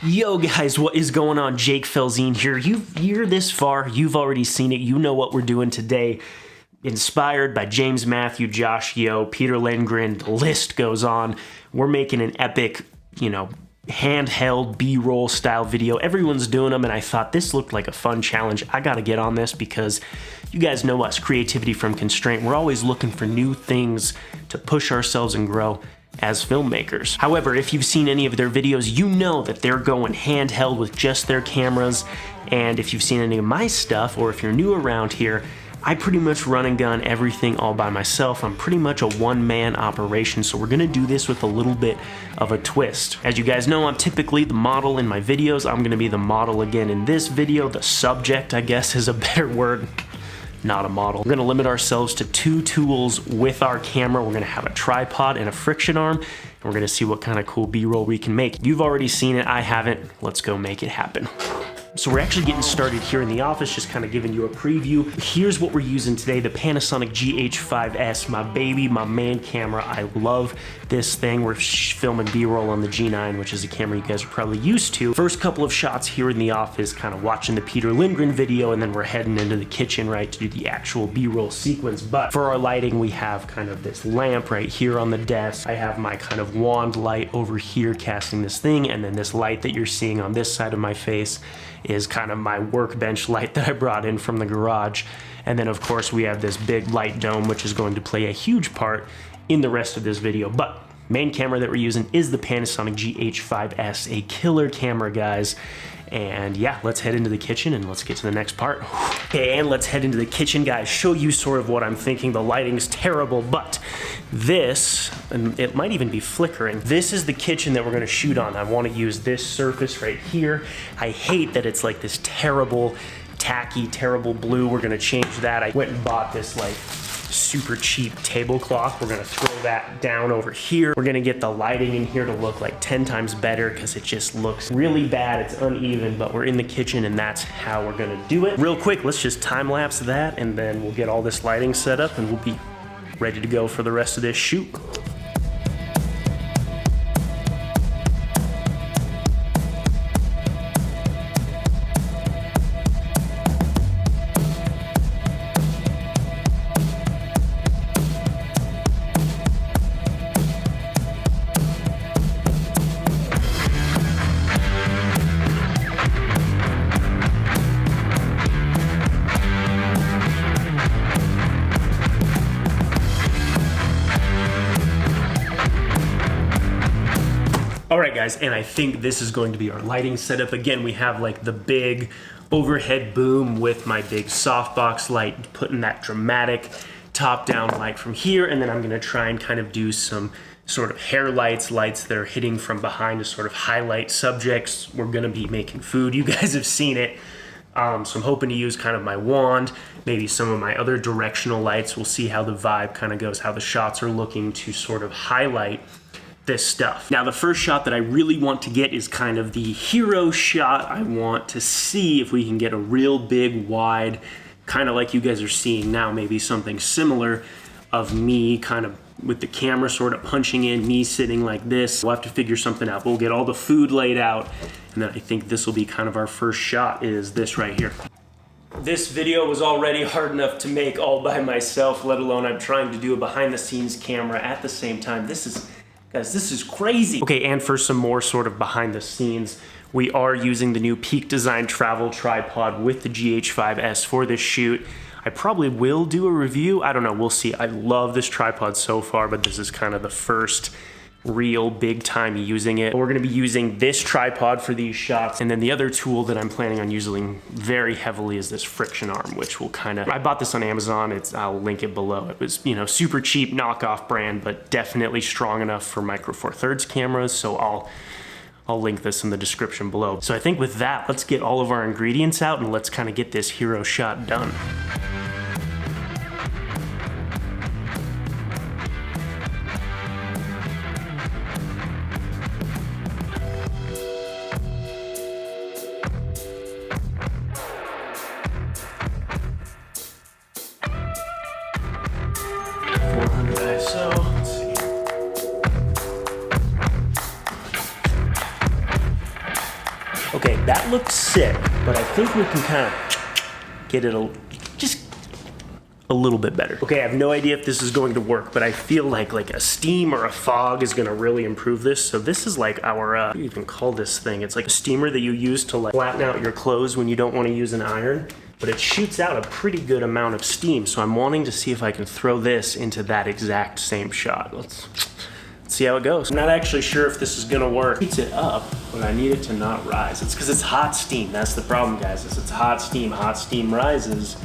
Yo guys, what is going on? Jake Felzine here. You're this far, you've already seen it, you know what we're doing today. Inspired by James Matthew, Josh Yeo, Peter Lindgren, the list goes on. We're making an epic, handheld B-roll style video. Everyone's doing them, and I thought this looked like a fun challenge. I gotta get on this because you guys know us, creativity from constraint. We're always looking for new things to push ourselves and grow as filmmakers. However, if you've seen any of their videos, you know that they're going handheld with just their cameras. And if you've seen any of my stuff, or if you're new around here, I pretty much run and gun everything all by myself. I'm pretty much a one-man operation, so we're gonna do this with a little bit of a twist. As you guys know, I'm typically the model in my videos. I'm gonna be the model again in this video. The subject, I guess, is a better word. Not a model. We're gonna limit ourselves to 2 tools with our camera. We're gonna have a tripod and a friction arm, and we're gonna see what kind of cool B-roll we can make. You've already seen it, I haven't. Let's go make it happen. So we're actually getting started here in the office, just kind of giving you a preview. Here's what we're using today, the Panasonic GH5S, my baby, my main camera. I love this thing. We're filming B-roll on the G9, which is a camera you guys are probably used to. First couple of shots here in the office, kind of watching the Peter Lindgren video, and then we're heading into the kitchen, right, to do the actual B-roll sequence. But for our lighting, we have kind of this lamp right here on the desk. I have my kind of wand light over here casting this thing, and then this light that you're seeing on this side of my face is kind of my workbench light that I brought in from the garage. And then of course we have this big light dome, which is going to play a huge part in the rest of this video. But main camera that we're using is the Panasonic GH5S, a killer camera, guys. And yeah, let's head into the kitchen and let's get to the next part. Okay, and let's head into the kitchen, guys, show you sort of what I'm thinking. The lighting's terrible, but this, and it might even be flickering, this is the kitchen that we're gonna shoot on. I wanna use this surface right here. I hate that it's like this terrible, tacky, terrible blue. We're gonna change that. I went and bought this like super cheap tablecloth. We're gonna throw that down over here. We're gonna get the lighting in here to look like 10 times better because it just looks really bad. It's uneven, but we're in the kitchen and that's how we're gonna do it. Real quick, let's just time lapse that and then we'll get all this lighting set up and we'll be ready to go for the rest of this shoot. All right, guys, and I think this is going to be our lighting setup. Again, we have like the big overhead boom with my big softbox light, putting that dramatic top-down light from here, and then I'm gonna try and kind of do some sort of hair lights that are hitting from behind to sort of highlight subjects. We're gonna be making food. You guys have seen it. So I'm hoping to use kind of my wand, maybe some of my other directional lights. We'll see how the vibe kind of goes, how the shots are looking to sort of highlight this stuff. Now, the first shot that I really want to get is kind of the hero shot. I want to see if we can get a real big, wide, kind of like you guys are seeing now, maybe something similar of me kind of with the camera sort of punching in, me sitting like this. We'll have to figure something out. We'll get all the food laid out, and then I think this will be kind of our first shot, is this right here. This video was already hard enough to make all by myself, let alone I'm trying to do a behind the scenes camera at the same time. Guys, this is crazy. Okay, and for some more sort of behind the scenes, we are using the new Peak Design travel tripod with the GH5S for this shoot. I probably will do a review. I don't know, we'll see. I love this tripod so far, but this is kind of the first real big time using it. We're gonna be using this tripod for these shots, and then the other tool that I'm planning on using very heavily is this friction arm, which will kind of, I bought this on Amazon. I'll link it below. It was, super cheap knockoff brand, but definitely strong enough for Micro Four Thirds cameras, so I'll link this in the description below. So I think with that, let's get all of our ingredients out and let's kind of get this hero shot done. So let's see. That looked sick, but I think we can kind of get it just a little bit better. Okay, I have no idea if this is going to work, but I feel like a steam or a fog is gonna really improve this. So this is like our, what do you even call this thing? It's like a steamer that you use to like flatten out your clothes when you don't wanna use an iron, but it shoots out a pretty good amount of steam. So I'm wanting to see if I can throw this into that exact same shot. Let's see how it goes. I'm not actually sure if this is gonna work. Heats it up, but I need it to not rise. It's because it's hot steam. That's the problem, guys, is it's hot steam rises.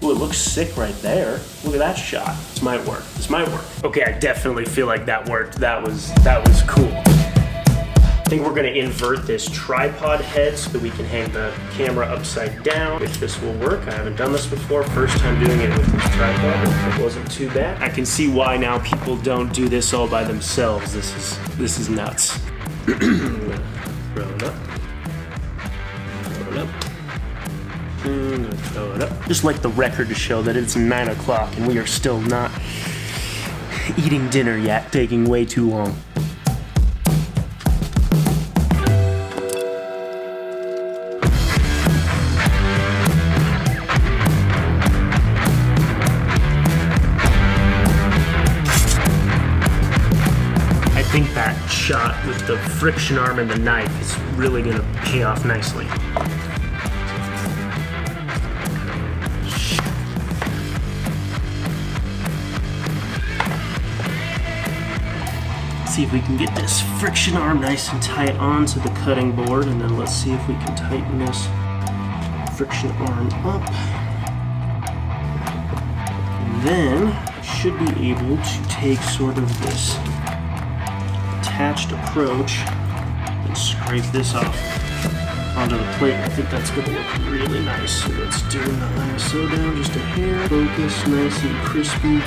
Ooh, it looks sick right there. Look at that shot. This might work. This might work. Okay, I definitely feel like that worked. That was cool. I think we're gonna invert this tripod head so that we can hang the camera upside down. If this will work, I haven't done this before. First time doing it with this tripod. It wasn't too bad. I can see why now people don't do this all by themselves. This is nuts. Throw it up. Throw it up. I'm gonna throw it up. Just like the record to show that it's 9 o'clock and we are still not eating dinner yet, taking way too long. I think that shot with the friction arm and the knife is really gonna pay off nicely. See if we can get this friction arm nice and tight onto the cutting board, and then let's see if we can tighten this friction arm up. And then I should be able to take sort of this attached approach and scrape this off onto the plate. I think that's gonna look really nice. So let's turn the ISO down just a hair. Focus, nice and crispy.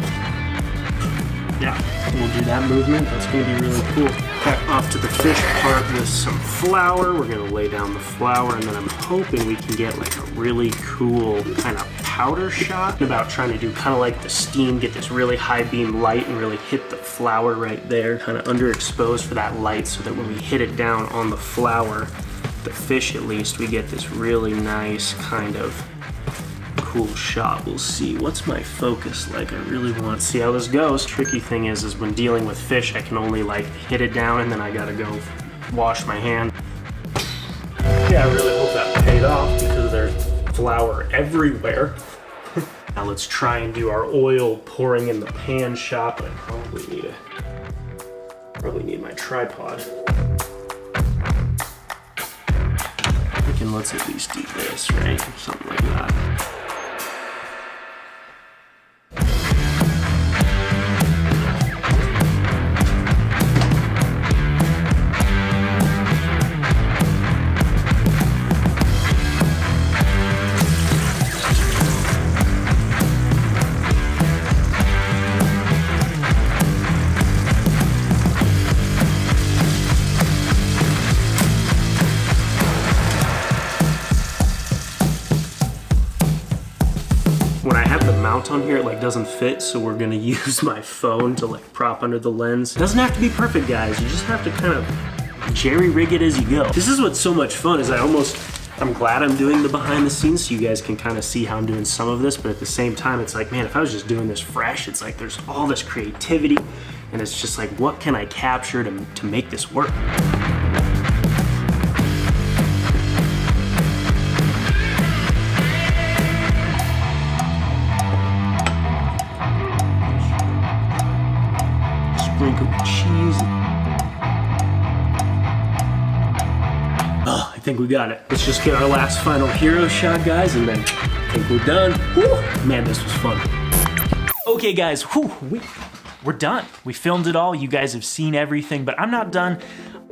Yeah, we'll do that movement. That's gonna be really cool. Cut off to the fish part with some flour. We're gonna lay down the flour, and then I'm hoping we can get like a really cool kind of powder shot. About trying to do kind of like the steam, get this really high beam light and really hit the flour right there, kind of underexposed for that light, so that when we hit it down on the flour, the fish at least, we get this really nice kind of cool shot. We'll see. What's my focus like? I really want to see how this goes. Tricky thing is when dealing with fish, I can only like hit it down and then I gotta go wash my hand. Yeah, I really hope that paid off because there's flour everywhere. Now let's try and do our oil pouring in the pan shot, but I probably need my tripod. Let's at least do this, right? Something like that. On here, it like doesn't fit, so we're gonna use my phone to like prop under the lens. It doesn't have to be perfect, guys. You just have to kind of jerry rig it as you go. This is what's so much fun, is I'm glad I'm doing the behind the scenes so you guys can kind of see how I'm doing some of this, but at the same time, it's like, man, if I was just doing this fresh, it's like there's all this creativity, and it's just like, what can I capture to make this work? Sprinkle cheese. Oh, I think we got it. Let's just get our last final hero shot, guys, and then I think we're done. Whew. Man, this was fun. Okay, guys, we're done. We filmed it all. You guys have seen everything, but I'm not done.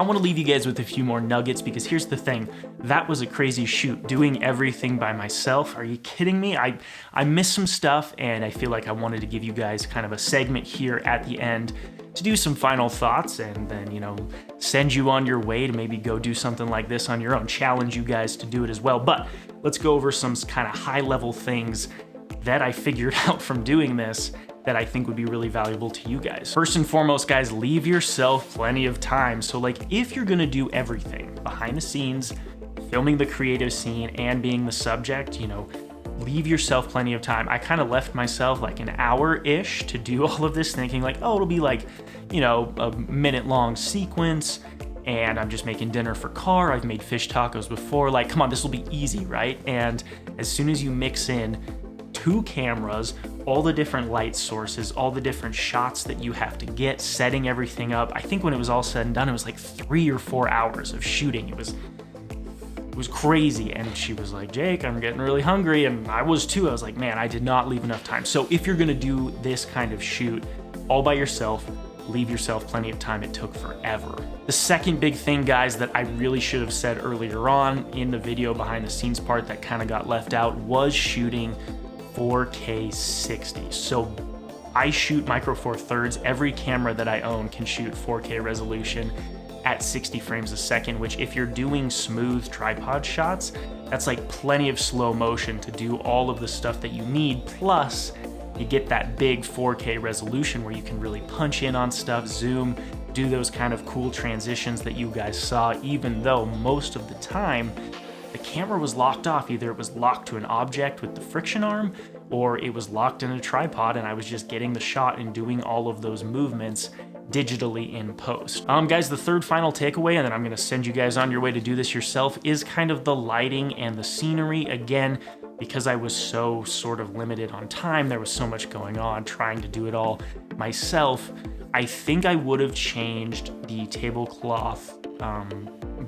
I want to leave you guys with a few more nuggets, because here's the thing. That was a crazy shoot, doing everything by myself. Are you kidding me? I missed some stuff, and I feel like I wanted to give you guys kind of a segment here at the end to do some final thoughts, and then, you know, send you on your way to maybe go do something like this on your own, challenge you guys to do it as well. But let's go over some kind of high-level things that I figured out from doing this that I think would be really valuable to you guys. First and foremost, guys, leave yourself plenty of time. So like, if you're gonna do everything behind the scenes, filming the creative scene and being the subject, you know, leave yourself plenty of time. I kind of left myself like an hour-ish to do all of this, thinking like, oh, it'll be like, you know, a minute-long sequence, and I'm just making dinner for Car. I've made fish tacos before. Like, come on, this will be easy, right? And as soon as you mix in 2 cameras, all the different light sources, all the different shots that you have to get, setting everything up, I think when it was all said and done, it was like 3 or 4 hours of shooting. It was crazy. And she was like, Jake, I'm getting really hungry. And I was too. I was like, man, I did not leave enough time. So if you're gonna do this kind of shoot all by yourself, leave yourself plenty of time. It took forever. The second big thing, guys, that I really should have said earlier on in the video behind the scenes part that kind of got left out was shooting 4K 60. So I shoot Micro Four Thirds. Every camera that I own can shoot 4K resolution at 60 frames a second, which if you're doing smooth tripod shots, that's like plenty of slow motion to do all of the stuff that you need. Plus, you get that big 4K resolution where you can really punch in on stuff, zoom, do those kind of cool transitions that you guys saw, even though most of the time the camera was locked off. Either it was locked to an object with the friction arm, or it was locked in a tripod and I was just getting the shot and doing all of those movements digitally in post. Guys, the third final takeaway, and then I'm gonna send you guys on your way to do this yourself, is kind of the lighting and the scenery. Again, because I was so sort of limited on time, there was so much going on trying to do it all myself, I think I would have changed the tablecloth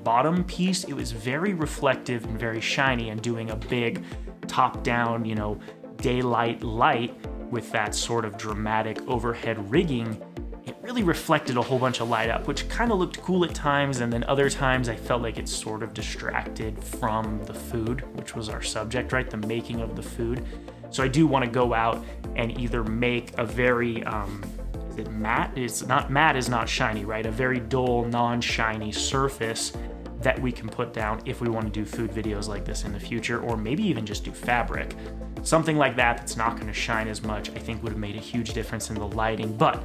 bottom piece. It was very reflective and very shiny, and doing a big top-down, you know, daylight light with that sort of dramatic overhead rigging, it really reflected a whole bunch of light up, which kind of looked cool at times, and then other times I felt like it sort of distracted from the food, which was our subject, right? The making of the food. So I do want to go out and either make a very, is it matte? It's not matte, is not shiny, right? A very dull, non-shiny surface that we can put down if we want to do food videos like this in the future, or maybe even just do fabric. Something like that that's not going to shine as much, I think would have made a huge difference in the lighting. But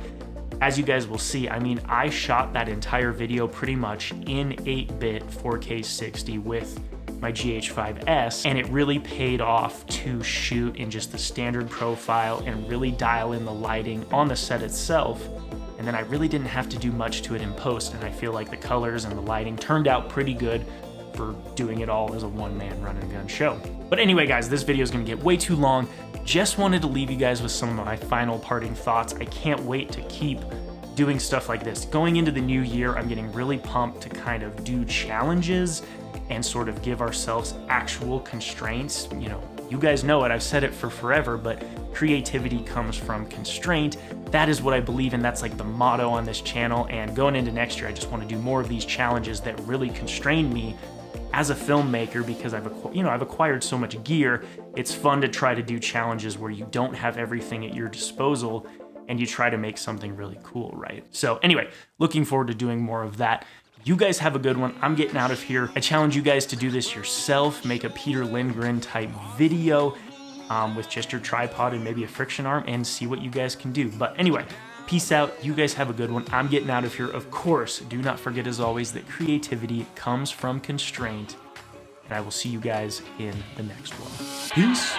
as you guys will see, I mean, I shot that entire video pretty much in 8-bit 4K 60 with my GH5S, and it really paid off to shoot in just the standard profile and really dial in the lighting on the set itself. And then I really didn't have to do much to it in post, and I feel like the colors and the lighting turned out pretty good for doing it all as a one-man run-and-gun show. But anyway, guys, this video is gonna get way too long. Just wanted to leave you guys with some of my final parting thoughts. I can't wait to keep doing stuff like this. Going into the new year, I'm getting really pumped to kind of do challenges and sort of give ourselves actual constraints. You know, you guys know it, I've said it for forever, but creativity comes from constraint. That is what I believe in. That's like the motto on this channel. And going into next year, I just want to do more of these challenges that really constrain me as a filmmaker, because I've acquired so much gear. It's fun to try to do challenges where you don't have everything at your disposal and you try to make something really cool, right? So anyway, looking forward to doing more of that. You guys have a good one. I'm getting out of here. I challenge you guys to do this yourself. Make a Peter Lindgren type video with just your tripod and maybe a friction arm, and see what you guys can do. But anyway, peace out. You guys have a good one. I'm getting out of here. Of course, do not forget, as always, that creativity comes from constraint. And I will see you guys in the next one. Peace.